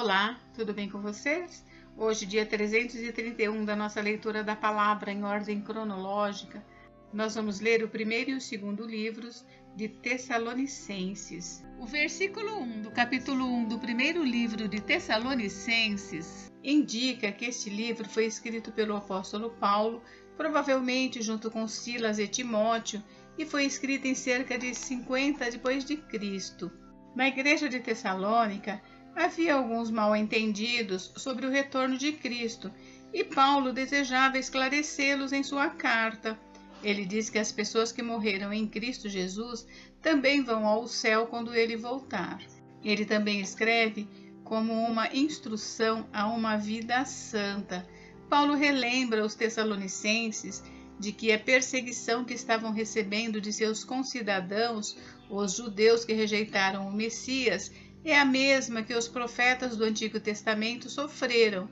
Olá, tudo bem com vocês? Hoje, dia 331 da nossa leitura da palavra em ordem cronológica, nós vamos ler o primeiro e o segundo livros de Tessalonicenses. O versículo 1 do capítulo 1 do primeiro livro de Tessalonicenses indica que este livro foi escrito pelo apóstolo Paulo, provavelmente junto com Silas e Timóteo, e foi escrito em cerca de 50 depois de Cristo. Na igreja de Tessalônica, havia alguns mal-entendidos sobre o retorno de Cristo, e Paulo desejava esclarecê-los em sua carta. Ele diz que as pessoas que morreram em Cristo Jesus também vão ao céu quando ele voltar. Ele também escreve como uma instrução a uma vida santa. Paulo relembra os tessalonicenses de que a perseguição que estavam recebendo de seus concidadãos, os judeus que rejeitaram o Messias, é a mesma que os profetas do Antigo Testamento sofreram.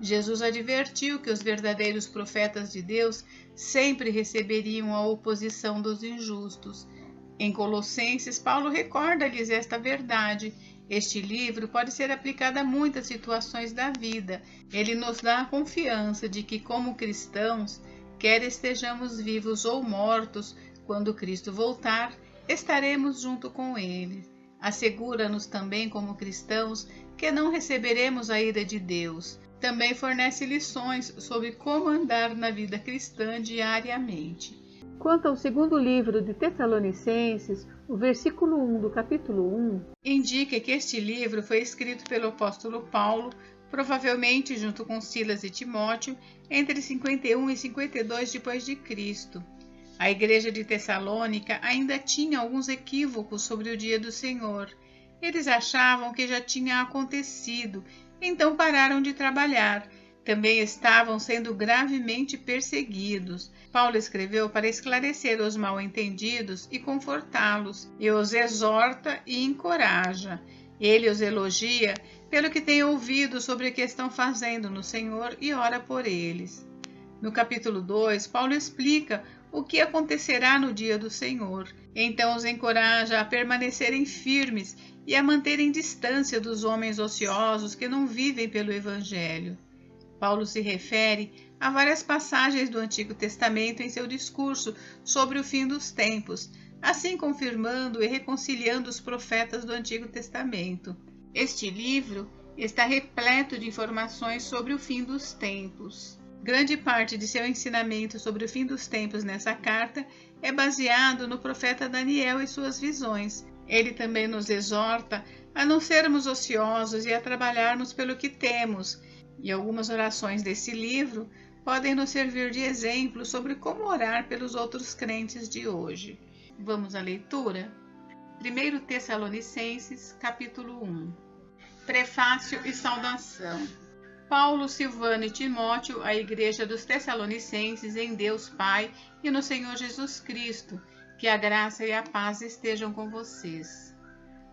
Jesus advertiu que os verdadeiros profetas de Deus sempre receberiam a oposição dos injustos. Em Colossenses, Paulo recorda-lhes esta verdade. Este livro pode ser aplicado a muitas situações da vida. Ele nos dá a confiança de que, como cristãos, quer estejamos vivos ou mortos, quando Cristo voltar, estaremos junto com Ele. Assegura-nos também, como cristãos, que não receberemos a ira de Deus. Também fornece lições sobre como andar na vida cristã diariamente. Quanto ao segundo livro de Tessalonicenses, o versículo 1 do capítulo 1 indica que este livro foi escrito pelo apóstolo Paulo, provavelmente junto com Silas e Timóteo, entre 51 e 52 depois de Cristo. A igreja de Tessalônica ainda tinha alguns equívocos sobre o dia do Senhor. Eles achavam que já tinha acontecido, então pararam de trabalhar. Também estavam sendo gravemente perseguidos. Paulo escreveu para esclarecer os mal-entendidos e confortá-los, e os exorta e encoraja. Ele os elogia pelo que tem ouvido sobre o que estão fazendo no Senhor e ora por eles. No capítulo 2, Paulo explica o que acontecerá no dia do Senhor. Então os encoraja a permanecerem firmes e a manterem distância dos homens ociosos que não vivem pelo Evangelho. Paulo se refere a várias passagens do Antigo Testamento em seu discurso sobre o fim dos tempos, assim confirmando e reconciliando os profetas do Antigo Testamento. Este livro está repleto de informações sobre o fim dos tempos. Grande parte de seu ensinamento sobre o fim dos tempos nessa carta é baseado no profeta Daniel e suas visões. Ele também nos exorta a não sermos ociosos e a trabalharmos pelo que temos, e algumas orações desse livro podem nos servir de exemplo sobre como orar pelos outros crentes de hoje. Vamos à leitura? 1 Tessalonicenses, capítulo 1. Prefácio e saudação. Paulo, Silvano e Timóteo, à igreja dos Tessalonicenses em Deus Pai e no Senhor Jesus Cristo, que a graça e a paz estejam com vocês.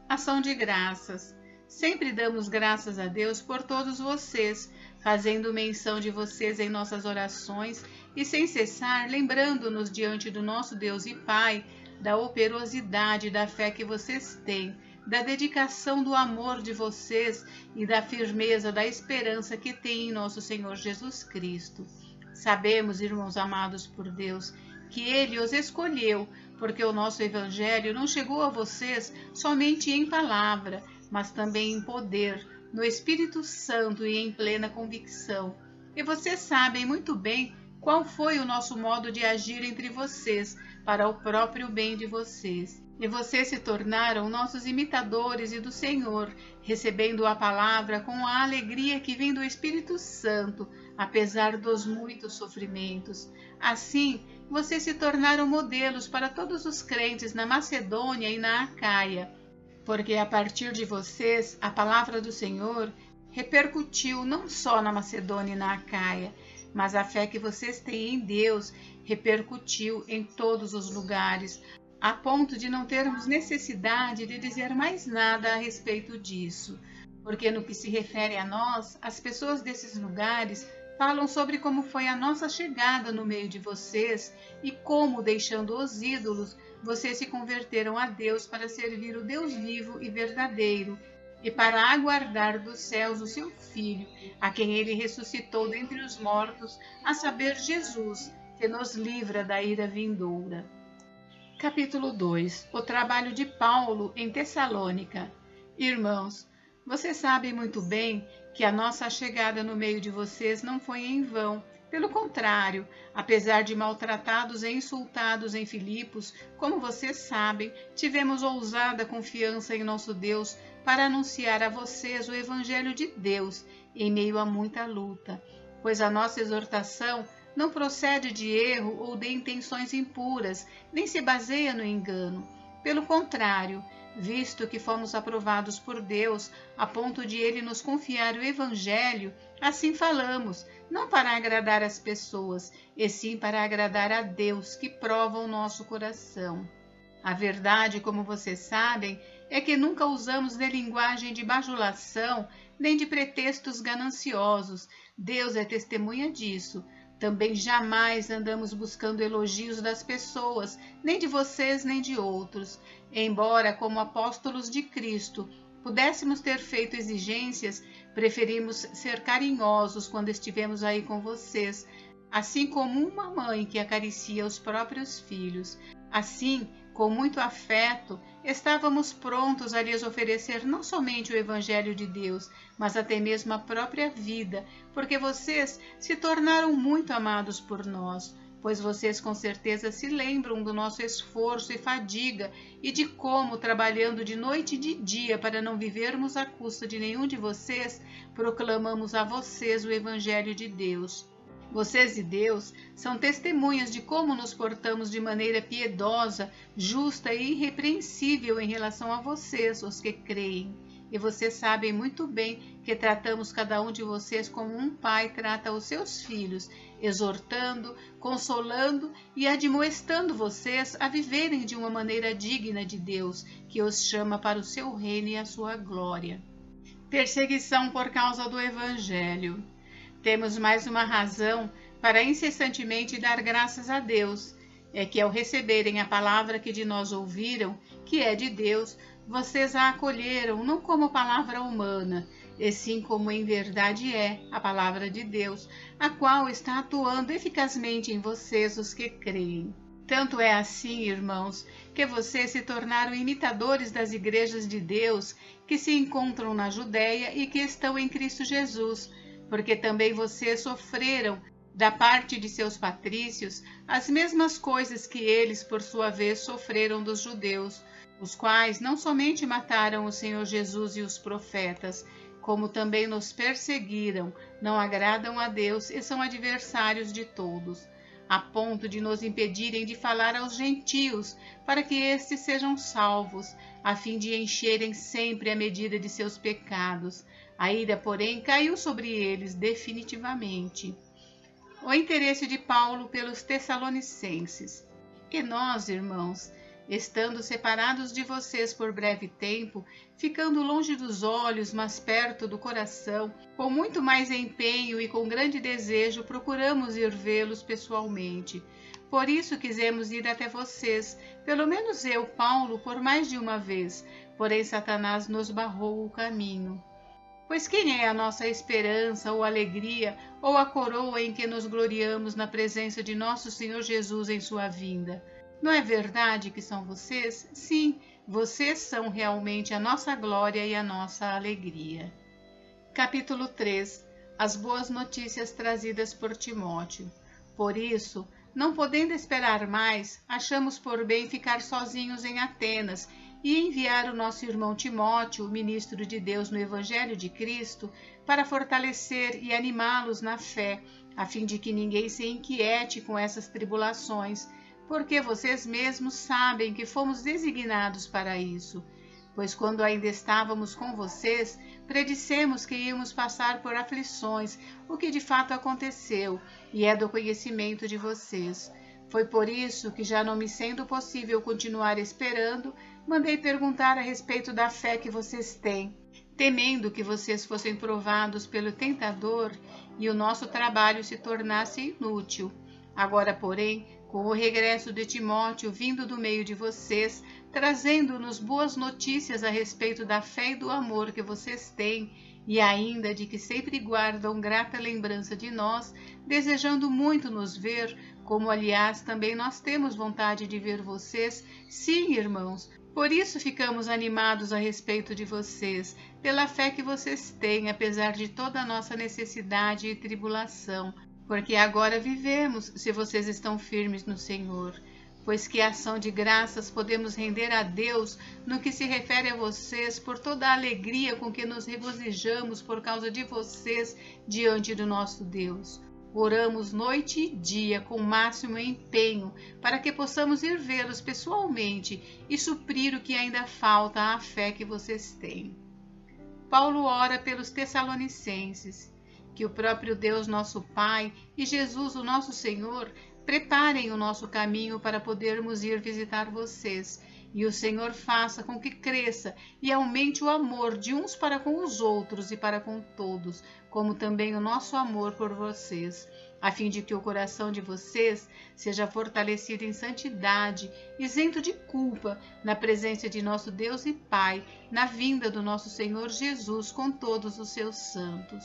Ação de graças. Sempre damos graças a Deus por todos vocês, fazendo menção de vocês em nossas orações e sem cessar lembrando-nos diante do nosso Deus e Pai da operosidade da fé que vocês têm, da dedicação do amor de vocês e da firmeza da esperança que têm em nosso Senhor Jesus Cristo. Sabemos, irmãos amados por Deus, que Ele os escolheu, porque o nosso Evangelho não chegou a vocês somente em palavra, mas também em poder, no Espírito Santo e em plena convicção. E vocês sabem muito bem qual foi o nosso modo de agir entre vocês, para o próprio bem de vocês. E vocês se tornaram nossos imitadores e do Senhor, recebendo a palavra com a alegria que vem do Espírito Santo, apesar dos muitos sofrimentos. Assim, vocês se tornaram modelos para todos os crentes na Macedônia e na Acaia, porque a partir de vocês a palavra do Senhor repercutiu não só na Macedônia e na Acaia, mas a fé que vocês têm em Deus repercutiu em todos os lugares, a ponto de não termos necessidade de dizer mais nada a respeito disso. Porque no que se refere a nós, as pessoas desses lugares falam sobre como foi a nossa chegada no meio de vocês e como, deixando os ídolos, vocês se converteram a Deus para servir o Deus vivo e verdadeiro, e para aguardar dos céus o seu Filho, a quem ele ressuscitou dentre os mortos, a saber, Jesus, que nos livra da ira vindoura. Capítulo 2. O trabalho de Paulo em Tessalônica. Irmãos, vocês sabem muito bem que a nossa chegada no meio de vocês não foi em vão. Pelo contrário, apesar de maltratados e insultados em Filipos, como vocês sabem, tivemos ousada confiança em nosso Deus para anunciar a vocês o Evangelho de Deus em meio a muita luta, pois a nossa exortação não procede de erro ou de intenções impuras, nem se baseia no engano. Pelo contrário, visto que fomos aprovados por Deus a ponto de Ele nos confiar o Evangelho, assim falamos, não para agradar as pessoas, e sim para agradar a Deus, que prova o nosso coração. A verdade, como vocês sabem, é que nunca usamos de linguagem de bajulação, nem de pretextos gananciosos. Deus é testemunha disso. Também jamais andamos buscando elogios das pessoas, nem de vocês nem de outros. Embora, como apóstolos de Cristo, pudéssemos ter feito exigências, preferimos ser carinhosos quando estivemos aí com vocês, assim como uma mãe que acaricia os próprios filhos. Assim, com muito afeto, estávamos prontos a lhes oferecer não somente o Evangelho de Deus, mas até mesmo a própria vida, porque vocês se tornaram muito amados por nós, pois vocês com certeza se lembram do nosso esforço e fadiga e de como, trabalhando de noite e de dia para não vivermos à custa de nenhum de vocês, proclamamos a vocês o Evangelho de Deus. Vocês e Deus são testemunhas de como nos portamos de maneira piedosa, justa e irrepreensível em relação a vocês, os que creem. E vocês sabem muito bem que tratamos cada um de vocês como um pai trata os seus filhos, exortando, consolando e admoestando vocês a viverem de uma maneira digna de Deus, que os chama para o seu reino e a sua glória. Perseguição por causa do Evangelho. Temos mais uma razão para incessantemente dar graças a Deus, é que ao receberem a palavra que de nós ouviram, que é de Deus, vocês a acolheram não como palavra humana, e sim como em verdade é a palavra de Deus, a qual está atuando eficazmente em vocês, os que creem. Tanto é assim, irmãos, que vocês se tornaram imitadores das igrejas de Deus que se encontram na Judéia e que estão em Cristo Jesus, porque também vocês sofreram, da parte de seus patrícios, as mesmas coisas que eles, por sua vez, sofreram dos judeus, os quais não somente mataram o Senhor Jesus e os profetas, como também nos perseguiram, não agradam a Deus e são adversários de todos, a ponto de nos impedirem de falar aos gentios, para que estes sejam salvos, a fim de encherem sempre a medida de seus pecados. A ira, porém, caiu sobre eles definitivamente. O interesse de Paulo pelos Tessalonicenses. E nós, irmãos, estando separados de vocês por breve tempo, ficando longe dos olhos, mas perto do coração, com muito mais empenho e com grande desejo, procuramos ir vê-los pessoalmente. Por isso quisemos ir até vocês, pelo menos eu, Paulo, por mais de uma vez, porém Satanás nos barrou o caminho. Pois quem é a nossa esperança, ou alegria, ou a coroa em que nos gloriamos na presença de nosso Senhor Jesus em sua vinda? Não é verdade que são vocês? Sim, vocês são realmente a nossa glória e a nossa alegria. Capítulo 3. As boas notícias trazidas por Timóteo. Por isso, não podendo esperar mais, achamos por bem ficar sozinhos em Atenas e enviar o nosso irmão Timóteo, ministro de Deus no Evangelho de Cristo, para fortalecer e animá-los na fé, a fim de que ninguém se inquiete com essas tribulações, porque vocês mesmos sabem que fomos designados para isso. Pois quando ainda estávamos com vocês, predissemos que íamos passar por aflições, o que de fato aconteceu, e é do conhecimento de vocês. Foi por isso que, já não me sendo possível continuar esperando, mandei perguntar a respeito da fé que vocês têm, temendo que vocês fossem provados pelo tentador e o nosso trabalho se tornasse inútil. Agora, porém, Com o regresso de Timóteo vindo do meio de vocês, trazendo-nos boas notícias a respeito da fé e do amor que vocês têm, e ainda de que sempre guardam grata lembrança de nós, desejando muito nos ver, como aliás também nós temos vontade de ver vocês, sim, irmãos. Por isso ficamos animados a respeito de vocês, pela fé que vocês têm, apesar de toda a nossa necessidade e tribulação, porque agora vivemos, se vocês estão firmes no Senhor. Pois que ação de graças podemos render a Deus no que se refere a vocês por toda a alegria com que nos regozijamos por causa de vocês diante do nosso Deus. Oramos noite e dia com o máximo empenho para que possamos ir vê-los pessoalmente e suprir o que ainda falta à fé que vocês têm. Paulo ora pelos Tessalonicenses. Que o próprio Deus nosso Pai e Jesus o nosso Senhor preparem o nosso caminho para podermos ir visitar vocês, e o Senhor faça com que cresça e aumente o amor de uns para com os outros e para com todos, como também o nosso amor por vocês, a fim de que o coração de vocês seja fortalecido em santidade, isento de culpa, na presença de nosso Deus e Pai, na vinda do nosso Senhor Jesus com todos os seus santos.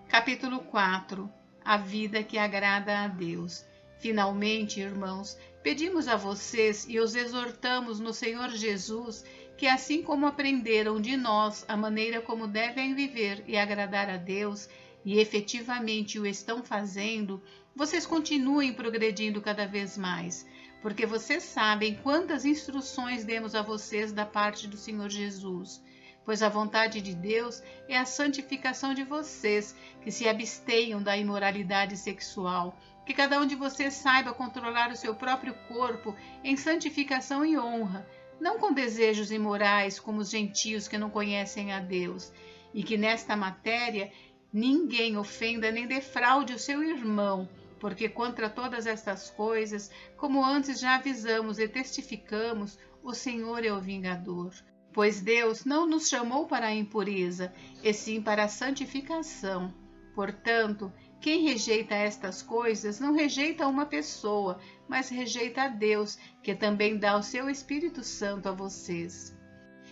Capítulo 4. A vida que agrada a Deus. Finalmente, irmãos, pedimos a vocês e os exortamos no Senhor Jesus que, assim como aprenderam de nós a maneira como devem viver e agradar a Deus, e efetivamente o estão fazendo, vocês continuem progredindo cada vez mais, porque vocês sabem quantas instruções demos a vocês da parte do Senhor Jesus. Pois a vontade de Deus é a santificação de vocês, que se abstenham da imoralidade sexual, que cada um de vocês saiba controlar o seu próprio corpo em santificação e honra, não com desejos imorais como os gentios que não conhecem a Deus, e que nesta matéria ninguém ofenda nem defraude o seu irmão, porque contra todas estas coisas, como antes já avisamos e testificamos, o Senhor é o vingador. Pois Deus não nos chamou para a impureza, e sim para a santificação. Portanto, quem rejeita estas coisas não rejeita uma pessoa, mas rejeita a Deus, que também dá o seu Espírito Santo a vocês.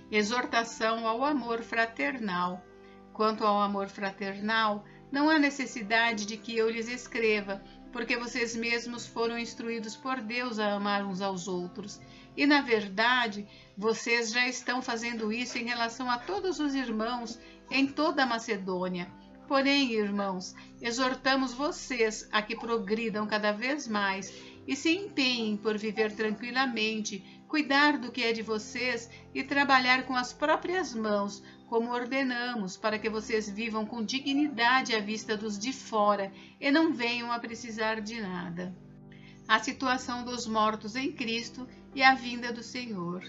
Exortação ao amor fraternal. Quanto ao amor fraternal, não há necessidade de que eu lhes escreva, porque vocês mesmos foram instruídos por Deus a amar uns aos outros. E, na verdade, vocês já estão fazendo isso em relação a todos os irmãos em toda a Macedônia. Porém, irmãos, exortamos vocês a que progridam cada vez mais e se empenhem por viver tranquilamente, cuidar do que é de vocês e trabalhar com as próprias mãos, como ordenamos, para que vocês vivam com dignidade à vista dos de fora e não venham a precisar de nada. A situação dos mortos em Cristo e a vinda do Senhor.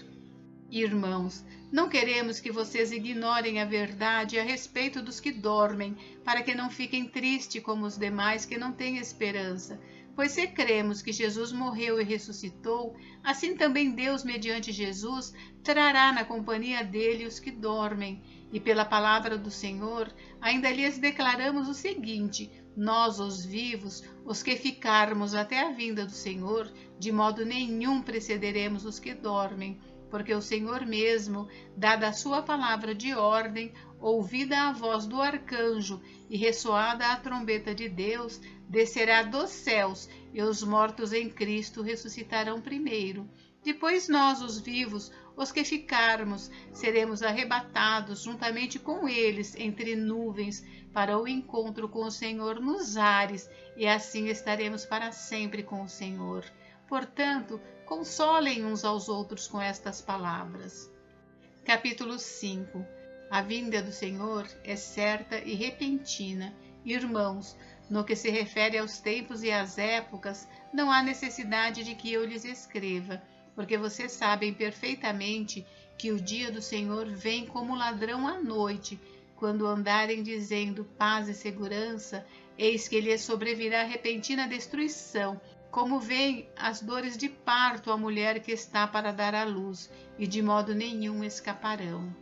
Irmãos, não queremos que vocês ignorem a verdade a respeito dos que dormem, para que não fiquem tristes como os demais que não têm esperança. Pois se cremos que Jesus morreu e ressuscitou, assim também Deus, mediante Jesus, trará na companhia dele os que dormem. E pela palavra do Senhor, ainda lhes declaramos o seguinte: nós, os vivos, os que ficarmos até a vinda do Senhor, de modo nenhum precederemos os que dormem, porque o Senhor mesmo, dada a sua palavra de ordem, ouvida a voz do arcanjo e ressoada a trombeta de Deus, descerá dos céus, e os mortos em Cristo ressuscitarão primeiro. Depois nós, os vivos, os que ficarmos, seremos arrebatados juntamente com eles entre nuvens para o encontro com o Senhor nos ares, e assim estaremos para sempre com o Senhor. Portanto, consolem uns aos outros com estas palavras. Capítulo 5. A vinda do Senhor é certa e repentina. Irmãos, no que se refere aos tempos e às épocas, não há necessidade de que eu lhes escreva, porque vocês sabem perfeitamente que o dia do Senhor vem como ladrão à noite. Quando andarem dizendo paz e segurança, eis que lhes sobrevirá repentina destruição, como vêm as dores de parto à mulher que está para dar à luz, e de modo nenhum escaparão.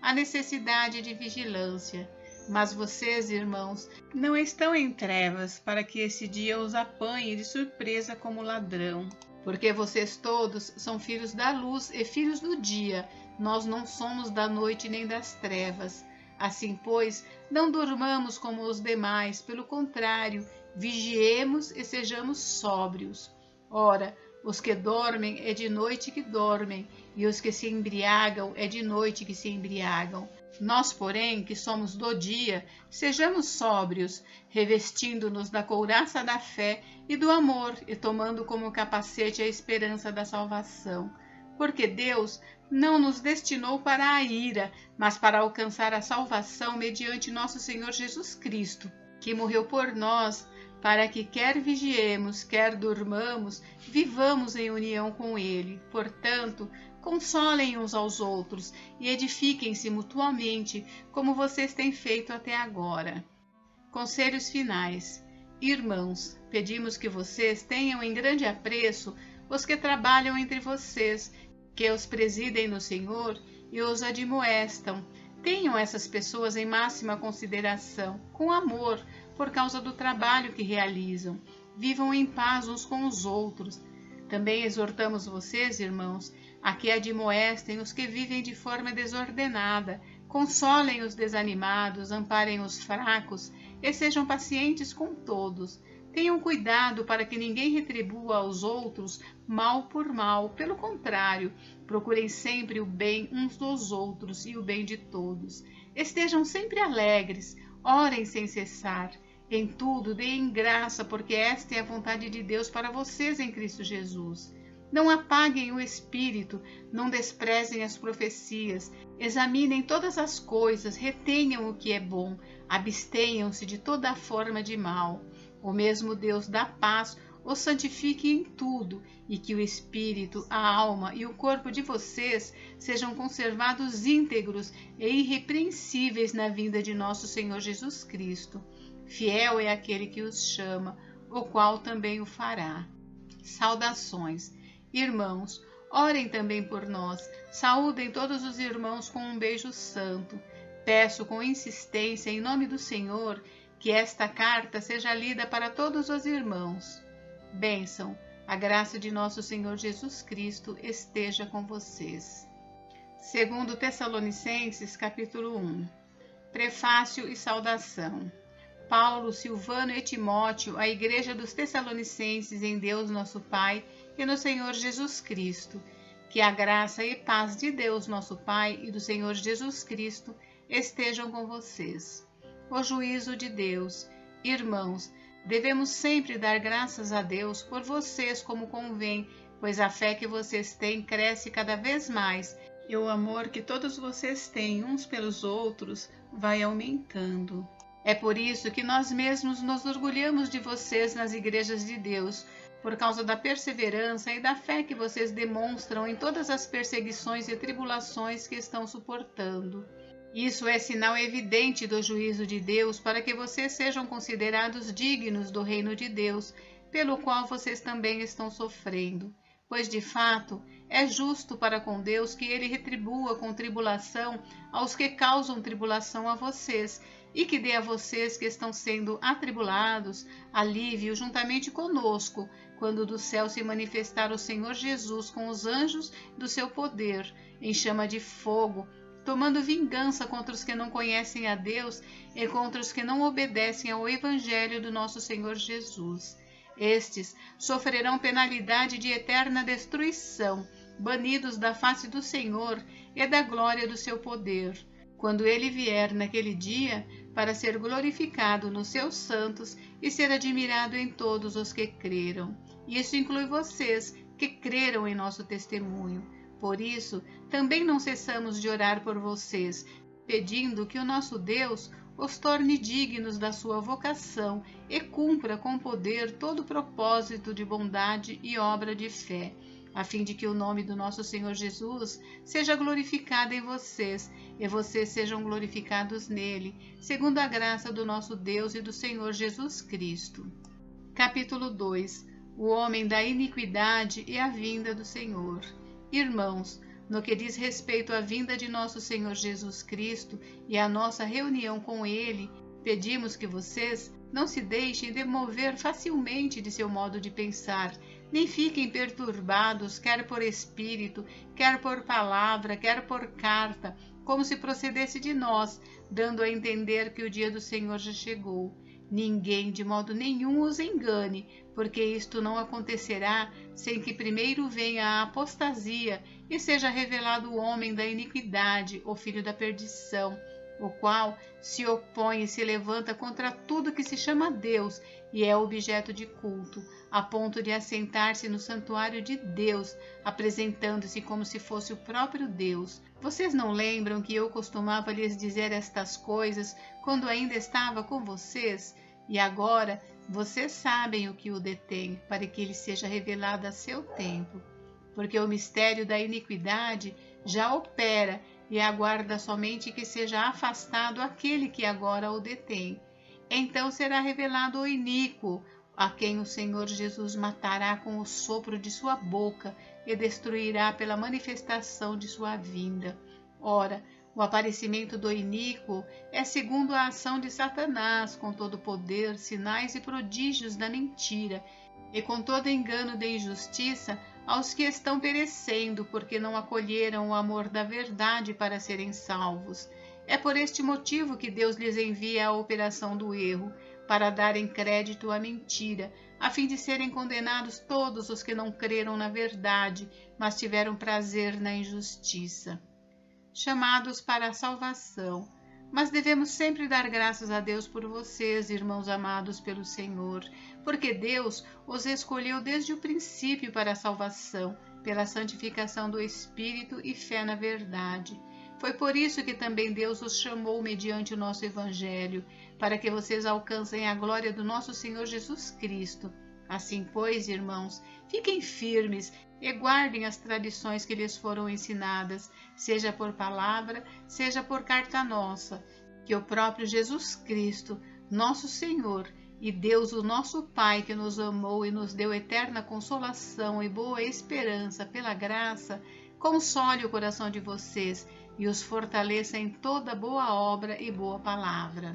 A necessidade de vigilância. Mas vocês, irmãos, não estão em trevas, para que esse dia os apanhe de surpresa como ladrão. Porque vocês todos são filhos da luz e filhos do dia. Nós não somos da noite nem das trevas. Assim, pois, não durmamos como os demais, pelo contrário, vigiemos e sejamos sóbrios. Ora, os que dormem é de noite que dormem, e os que se embriagam é de noite que se embriagam. Nós, porém, que somos do dia, sejamos sóbrios, revestindo-nos da couraça da fé e do amor, e tomando como capacete a esperança da salvação. Porque Deus não nos destinou para a ira, mas para alcançar a salvação mediante nosso Senhor Jesus Cristo, que morreu por nós, para que quer vigiemos, quer durmamos, vivamos em união com Ele. Portanto, consolem uns aos outros e edifiquem-se mutuamente, como vocês têm feito até agora. Conselhos finais. Irmãos, pedimos que vocês tenham em grande apreço os que trabalham entre vocês, que os presidem no Senhor e os admoestam. Tenham essas pessoas em máxima consideração, com amor, por causa do trabalho que realizam. Vivam em paz uns com os outros. Também exortamos vocês, irmãos, a que admoestem os que vivem de forma desordenada, consolem os desanimados, amparem os fracos e sejam pacientes com todos. Tenham cuidado para que ninguém retribua aos outros mal por mal. Pelo contrário, procurem sempre o bem uns dos outros e o bem de todos. Estejam sempre alegres, orem sem cessar. Em tudo, deem graça, porque esta é a vontade de Deus para vocês em Cristo Jesus. Não apaguem o espírito, não desprezem as profecias. Examinem todas as coisas, retenham o que é bom, abstenham-se de toda forma de mal. O mesmo Deus da paz os santifique em tudo, e que o espírito, a alma e o corpo de vocês sejam conservados íntegros e irrepreensíveis na vinda de nosso Senhor Jesus Cristo. Fiel é aquele que os chama, o qual também o fará. Saudações. Irmãos, orem também por nós. Saúdem todos os irmãos com um beijo santo. Peço com insistência, em nome do Senhor, que esta carta seja lida para todos os irmãos. Bênção, a graça de nosso Senhor Jesus Cristo esteja com vocês. Segundo Tessalonicenses, capítulo 1. Prefácio e saudação. Paulo, Silvano e Timóteo, à Igreja dos Tessalonicenses em Deus nosso Pai e no Senhor Jesus Cristo. Que a graça e paz de Deus nosso Pai e do Senhor Jesus Cristo estejam com vocês. O juízo de Deus. Irmãos, devemos sempre dar graças a Deus por vocês como convém, pois a fé que vocês têm cresce cada vez mais e o amor que todos vocês têm uns pelos outros vai aumentando. É por isso que nós mesmos nos orgulhamos de vocês nas igrejas de Deus, por causa da perseverança e da fé que vocês demonstram em todas as perseguições e tribulações que estão suportando. Isso é sinal evidente do juízo de Deus para que vocês sejam considerados dignos do reino de Deus, pelo qual vocês também estão sofrendo. Pois, de fato, é justo para com Deus que ele retribua com tribulação aos que causam tribulação a vocês, e que dê a vocês que estão sendo atribulados alívio juntamente conosco, quando do céu se manifestar o Senhor Jesus com os anjos do seu poder, em chama de fogo, tomando vingança contra os que não conhecem a Deus e contra os que não obedecem ao Evangelho do nosso Senhor Jesus. Estes sofrerão penalidade de eterna destruição, banidos da face do Senhor e da glória do seu poder, quando ele vier naquele dia para ser glorificado nos seus santos e ser admirado em todos os que creram. Isso inclui vocês, que creram em nosso testemunho. Por isso, também não cessamos de orar por vocês, pedindo que o nosso Deus os torne dignos da sua vocação e cumpra com poder todo o propósito de bondade e obra de fé, a fim de que o nome do nosso Senhor Jesus seja glorificado em vocês e vocês sejam glorificados nele, segundo a graça do nosso Deus e do Senhor Jesus Cristo. Capítulo 2. O homem da iniquidade e a vinda do Senhor. Irmãos, no que diz respeito à vinda de nosso Senhor Jesus Cristo e à nossa reunião com Ele, pedimos que vocês não se deixem demover facilmente de seu modo de pensar, nem fiquem perturbados, quer por espírito, quer por palavra, quer por carta, como se procedesse de nós, dando a entender que o dia do Senhor já chegou. Ninguém de modo nenhum os engane, porque isto não acontecerá sem que primeiro venha a apostasia e seja revelado o homem da iniquidade, o filho da perdição, o qual se opõe e se levanta contra tudo que se chama Deus e é objeto de culto, a ponto de assentar-se no santuário de Deus, apresentando-se como se fosse o próprio Deus. Vocês não lembram que eu costumava lhes dizer estas coisas quando ainda estava com vocês? E agora vocês sabem o que o detém, para que ele seja revelado a seu tempo. Porque o mistério da iniquidade já opera e aguarda somente que seja afastado aquele que agora o detém. Então será revelado o iníquo, a quem o Senhor Jesus matará com o sopro de sua boca e destruirá pela manifestação de sua vinda. Ora, o aparecimento do iníquo é segundo a ação de Satanás, com todo poder, sinais e prodígios da mentira, e com todo engano de injustiça aos que estão perecendo, porque não acolheram o amor da verdade para serem salvos. É por este motivo que Deus lhes envia a operação do erro, para darem crédito à mentira, a fim de serem condenados todos os que não creram na verdade, mas tiveram prazer na injustiça. Chamados para a salvação. Mas devemos sempre dar graças a Deus por vocês, irmãos amados pelo Senhor, porque Deus os escolheu desde o princípio para a salvação, pela santificação do Espírito e fé na verdade. Foi por isso que também Deus os chamou mediante o nosso Evangelho, para que vocês alcancem a glória do nosso Senhor Jesus Cristo. Assim, pois, irmãos, fiquem firmes e guardem as tradições que lhes foram ensinadas, seja por palavra, seja por carta nossa, que o próprio Jesus Cristo, nosso Senhor, e Deus, o nosso Pai, que nos amou e nos deu eterna consolação e boa esperança pela graça, console o coração de vocês e os fortaleça em toda boa obra e boa palavra.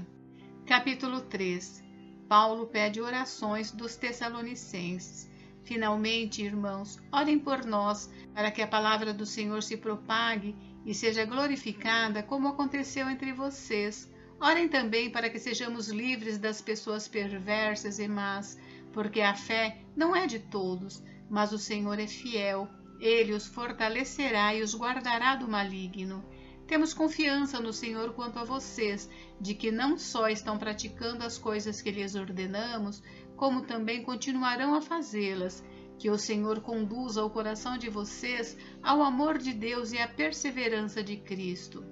Capítulo 3. Paulo pede orações dos Tessalonicenses. Finalmente, irmãos, orem por nós, para que a palavra do Senhor se propague e seja glorificada, como aconteceu entre vocês. Orem também para que sejamos livres das pessoas perversas e más, porque a fé não é de todos, mas o Senhor é fiel. Ele os fortalecerá e os guardará do maligno. Temos confiança no Senhor quanto a vocês, de que não só estão praticando as coisas que lhes ordenamos, como também continuarão a fazê-las. Que o Senhor conduza o coração de vocês ao amor de Deus e à perseverança de Cristo.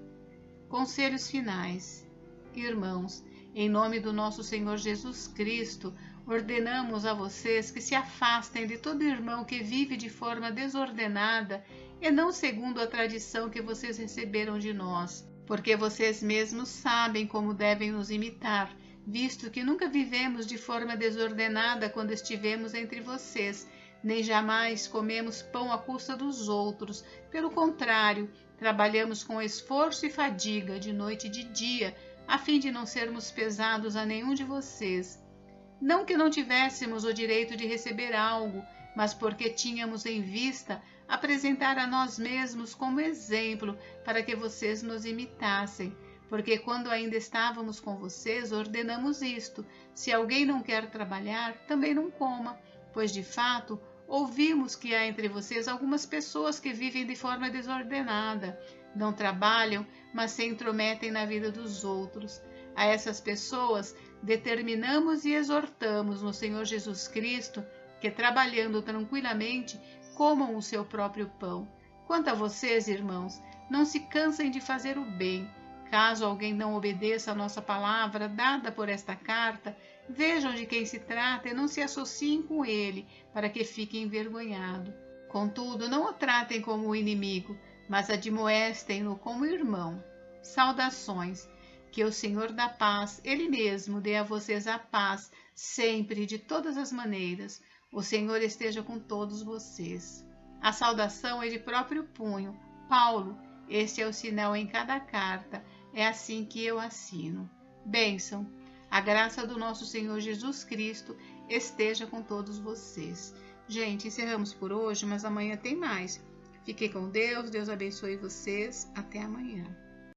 Conselhos finais. Irmãos, em nome do nosso Senhor Jesus Cristo, ordenamos a vocês que se afastem de todo irmão que vive de forma desordenada e não segundo a tradição que vocês receberam de nós, porque vocês mesmos sabem como devem nos imitar, visto que nunca vivemos de forma desordenada quando estivemos entre vocês, nem jamais comemos pão à custa dos outros. Pelo contrário, trabalhamos com esforço e fadiga, de noite e de dia, a fim de não sermos pesados a nenhum de vocês. Não que não tivéssemos o direito de receber algo, mas porque tínhamos em vista apresentar a nós mesmos como exemplo para que vocês nos imitassem. Porque quando ainda estávamos com vocês, ordenamos isto: se alguém não quer trabalhar, também não coma, pois de fato ouvimos que há entre vocês algumas pessoas que vivem de forma desordenada, não trabalham, mas se intrometem na vida dos outros. A essas pessoas determinamos e exortamos no Senhor Jesus Cristo que, trabalhando tranquilamente, comam o seu próprio pão. Quanto a vocês, irmãos, não se cansem de fazer o bem. Caso alguém não obedeça a nossa palavra dada por esta carta, vejam de quem se trata e não se associem com ele, para que fique envergonhado. Contudo, não o tratem como o inimigo, mas admoestem-no como irmão. Saudações. Que o Senhor da paz, Ele mesmo, dê a vocês a paz, sempre e de todas as maneiras. O Senhor esteja com todos vocês. A saudação é de próprio punho. Paulo, este é o sinal em cada carta, é assim que eu assino. Bênção. A graça do nosso Senhor Jesus Cristo esteja com todos vocês. Gente, encerramos por hoje, mas amanhã tem mais. Fiquem com Deus, Deus abençoe vocês. Até amanhã.